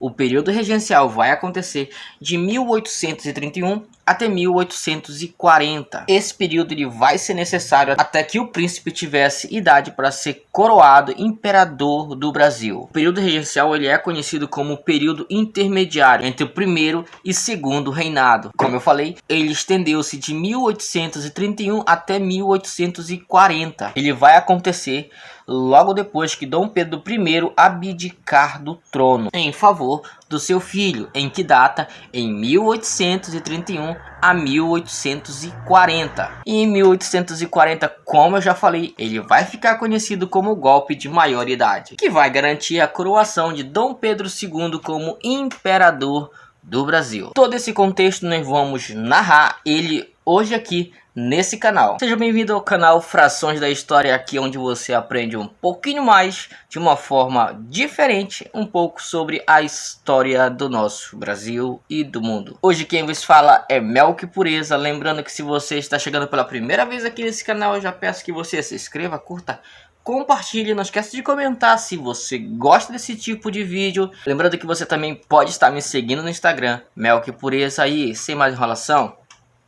O período regencial vai acontecer de 1831 até 1840. Esse período ele vai ser necessário até que o príncipe tivesse idade para ser coroado imperador do Brasil. O período regencial ele é conhecido como o período intermediário entre o primeiro e segundo reinado. Como eu falei, ele estendeu-se de 1831 até 1840. Ele vai acontecer logo depois que Dom Pedro I abdicar do trono em favor do seu filho. Em que data? Em 1831 a 1840. E em 1840, como eu já falei, ele vai ficar conhecido como o golpe de maioridade, que vai garantir a coroação de Dom Pedro II como imperador do Brasil. Todo esse contexto nós vamos narrar ele hoje aqui nesse canal. Seja bem-vindo ao canal Frações da História, aqui onde você aprende um pouquinho mais, de uma forma diferente, um pouco sobre a história do nosso Brasil e do mundo. Hoje quem vos fala é Melk Pureza. Lembrando que se você está chegando pela primeira vez aqui nesse canal, eu já peço que você se inscreva, curta, compartilhe, não esqueça de comentar se você gosta desse tipo de vídeo. Lembrando que você também pode estar me seguindo no Instagram, Melk Pureza. E sem mais enrolação,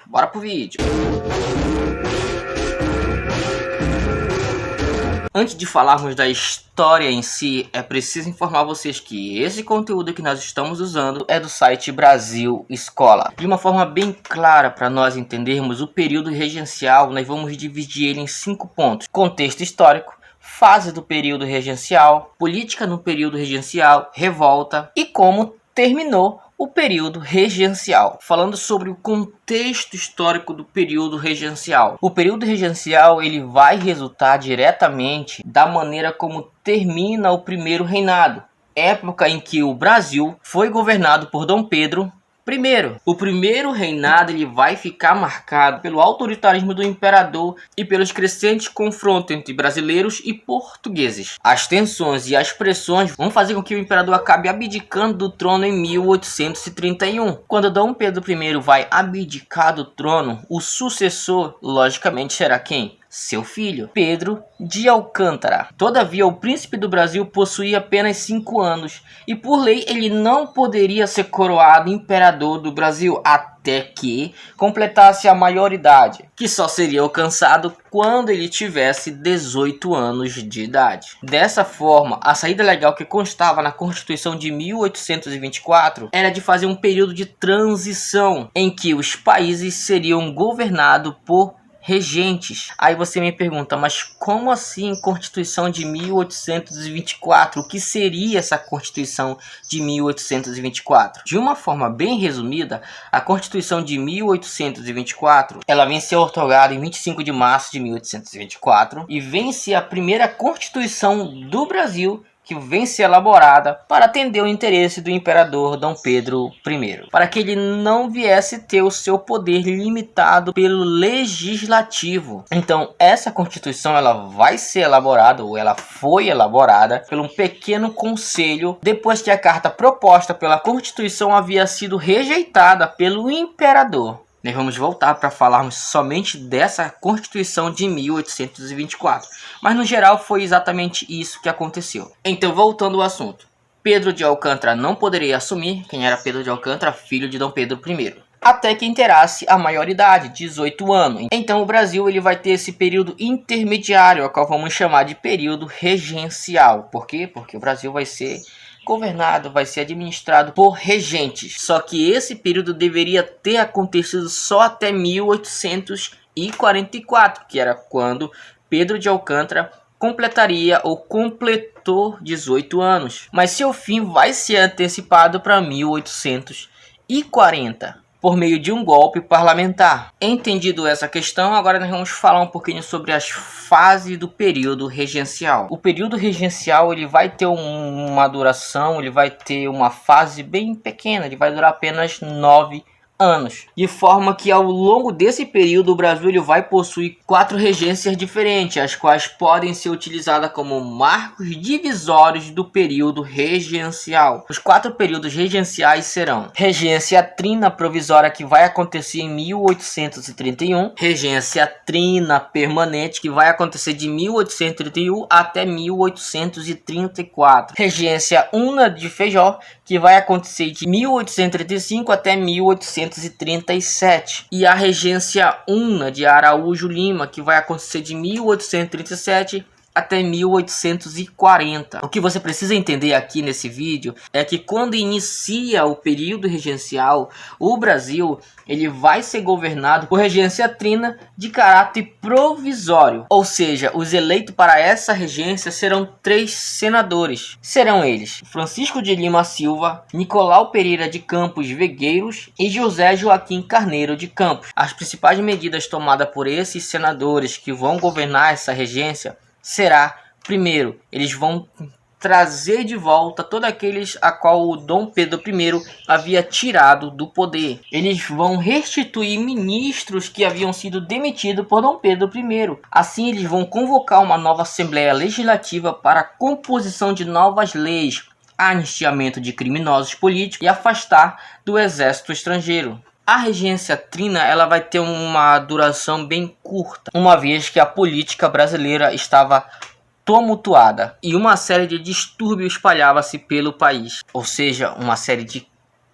bora pro vídeo. Antes de falarmos da história em si, é preciso informar vocês que esse conteúdo que nós estamos usando é do site Brasil Escola. De uma forma bem clara para nós entendermos o período regencial, nós vamos dividir ele em 5 pontos: contexto histórico, fase do período regencial, política no período regencial, revolta e como terminou o período regencial. Falando sobre o contexto histórico do período regencial. O período regencial ele vai resultar diretamente da maneira como termina o primeiro reinado, época em que o Brasil foi governado por Dom Pedro I. O primeiro reinado ele vai ficar marcado pelo autoritarismo do imperador e pelos crescentes confrontos entre brasileiros e portugueses. As tensões e as pressões vão fazer com que o imperador acabe abdicando do trono em 1831. Quando Dom Pedro I vai abdicar do trono, o sucessor, logicamente, será quem? Seu filho, Pedro de Alcântara. Todavia, o príncipe do Brasil possuía apenas 5 anos e por lei ele não poderia ser coroado imperador do Brasil até que completasse a maioridade, que só seria alcançado quando ele tivesse 18 anos de idade. Dessa forma, a saída legal que constava na Constituição de 1824 era de fazer um período de transição em que os países seriam governados por regentes. Aí você me pergunta, mas como assim Constituição de 1824? O que seria essa Constituição de 1824? De uma forma bem resumida, a Constituição de 1824, ela vem ser outorgada em 25 de março de 1824 e vem ser a primeira Constituição do Brasil que vem ser elaborada para atender o interesse do imperador Dom Pedro I, para que ele não viesse ter o seu poder limitado pelo legislativo. Então essa Constituição ela vai ser elaborada, ou ela foi elaborada, por um pequeno conselho, depois que a carta proposta pela Constituição havia sido rejeitada pelo imperador. Nós vamos voltar para falarmos somente dessa Constituição de 1824. Mas no geral foi exatamente isso que aconteceu. Então, voltando ao assunto. Pedro de Alcântara não poderia assumir. Quem era Pedro de Alcântara? Filho de Dom Pedro I. Até que inteirasse a maioridade, 18 anos. Então o Brasil ele vai ter esse período intermediário, ao qual vamos chamar de período regencial. Por quê? Porque o Brasil vai ser governado, vai ser administrado por regentes. Só que esse período deveria ter acontecido só até 1844, que era quando Pedro de Alcântara completaria ou completou 18 anos. Mas seu fim vai ser antecipado para 1840. Por meio de um golpe parlamentar. Entendido essa questão, agora nós vamos falar um pouquinho sobre as fases do período regencial. O período regencial ele vai ter uma duração, ele vai ter uma fase bem pequena, ele vai durar apenas 9 anos. De forma que ao longo desse período o Brasil ele vai possuir 4 regências diferentes, as quais podem ser utilizadas como marcos divisórios do período regencial. Os 4 períodos regenciais serão: regência trina provisória, que vai acontecer em 1831, regência trina permanente, que vai acontecer de 1831 até 1834, regência una de Feijó, que que vai acontecer de 1835 até 1837. E a regência Una de Araújo Lima, que vai acontecer de 1837 até 1840. O que você precisa entender aqui nesse vídeo é que quando inicia o período regencial, o Brasil ele vai ser governado por regência trina de caráter provisório. Ou seja, os eleitos para essa regência serão 3 senadores. Serão eles Francisco de Lima Silva, Nicolau Pereira de Campos Vegueiros e José Joaquim Carneiro de Campos. As principais medidas tomadas por esses senadores que vão governar essa regência será, primeiro, eles vão trazer de volta todos aqueles a qual o Dom Pedro I havia tirado do poder. Eles vão restituir ministros que haviam sido demitidos por Dom Pedro I. Assim, eles vão convocar uma nova Assembleia Legislativa para a composição de novas leis, anistiamento de criminosos políticos e afastar do exército estrangeiro. A regência trina ela vai ter uma duração bem curta, uma vez que a política brasileira estava tumultuada e uma série de distúrbios espalhava-se pelo país, ou seja, uma série de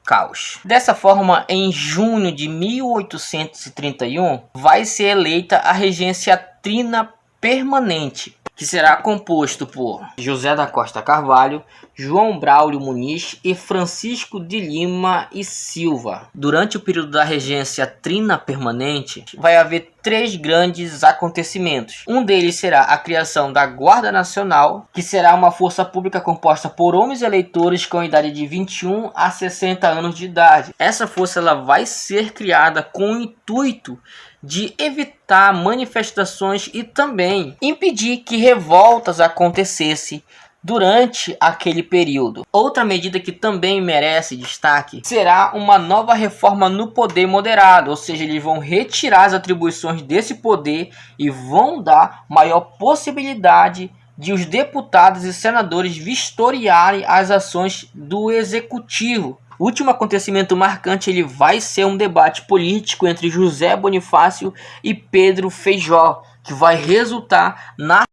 caos. Dessa forma, em junho de 1831, vai ser eleita a regência trina permanente, que será composto por José da Costa Carvalho, João Braulio Muniz e Francisco de Lima e Silva. Durante o período da regência trina permanente, vai haver 3 grandes acontecimentos. Um deles será a criação da Guarda Nacional, que será uma força pública composta por homens eleitores com idade de 21 a 60 anos de idade. Essa força ela vai ser criada com o intuito de evitar manifestações e também impedir que revoltas acontecessem durante aquele período. Outra medida que também merece destaque será uma nova reforma no poder moderado, ou seja, eles vão retirar as atribuições desse poder e vão dar maior possibilidade de os deputados e senadores vistoriarem as ações do executivo. O último acontecimento marcante ele vai ser um debate político entre José Bonifácio e Pedro Feijó, que vai resultar na